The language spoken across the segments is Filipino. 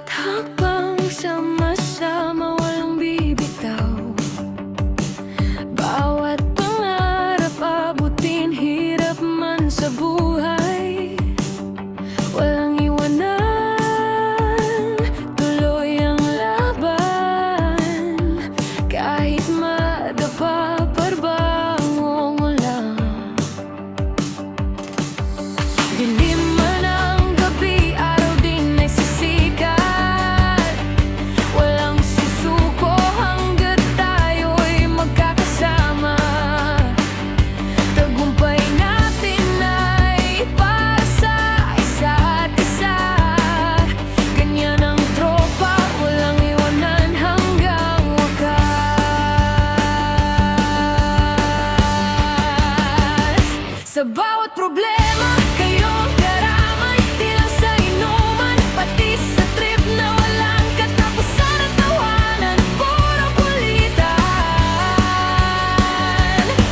hakbang sama-sama walang bibitaw. Bawat pangarap abutin, hirap man sa buhay, walang iwanan, tuloy ang laban. Kahit madapa, parbango mo lang. Dilim man ang gabi, araw din ay sisikat. Walang susuko hanggat tayo'y magkakasama. Tagumpay natin ay para sa isa't isa. Ganyan ang tropa, walang iwanan hanggang wakas. Sa bawat problema, kayong karamay, di lang sa inuman, pati sa trip na walang katapusan at tawanan, puro kulitan.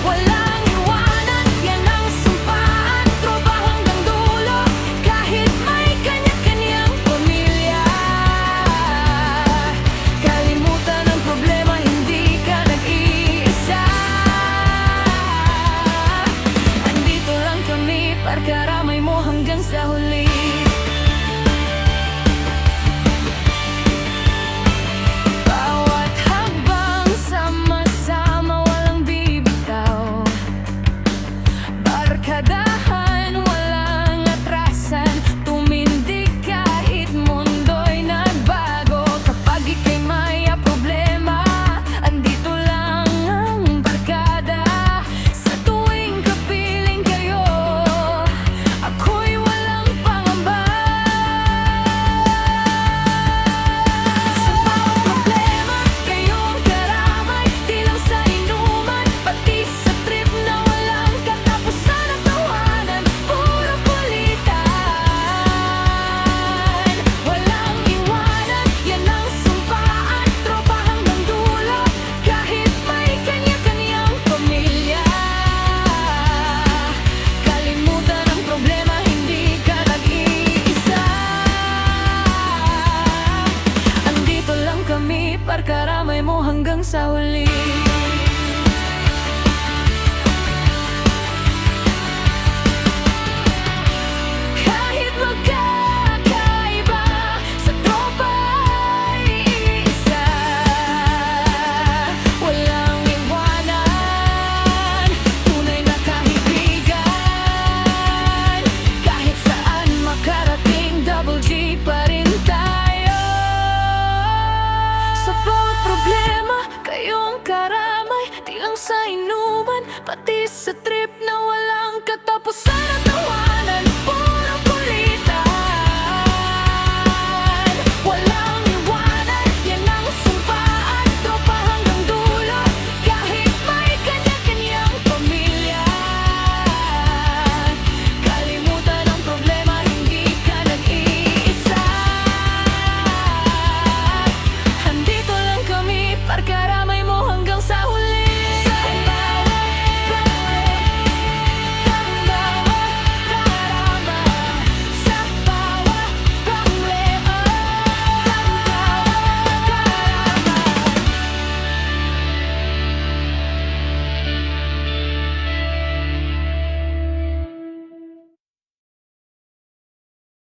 Walang iwanan, yan ang sumpaan, tropa hanggang dulo, kahit may kanya-kanyang pamilya. Kalimutan ang problema, hindi ka nag-iisa. Andito lang kami, parkaramay mo hanggang sa huli. Bawat hakbang sama-sama walang bibitaw. Barkadahan, walang atrasan, tumindig kahit mundo'y nagbago. Kapag ika'y may problema, andito lang ang barkada. Sa tuwing kapiling kayo, ako'y walang pangamba. Sa bawat problema, kayong karamay, di lang sa inuman, pati sa trip na walang katapusan at tawanan, puro kulitan. Walang iwanan, yan ang sumpaan, tropa hanggang dulo, kahit may kanya-kanyang pamilya. Kalimutan ang problema, hindi ka nag-iisa. Andito lang kami, parkaramay mo hanggang sa huli. Kahit magkakaiba, sa tropa'y isa. Walang iwanan, tunay na kaibigan. Kahit saan makarating, double G pa rin tayo. Sa bawat problema, kayong karamay, di lang sa inuman, pati sa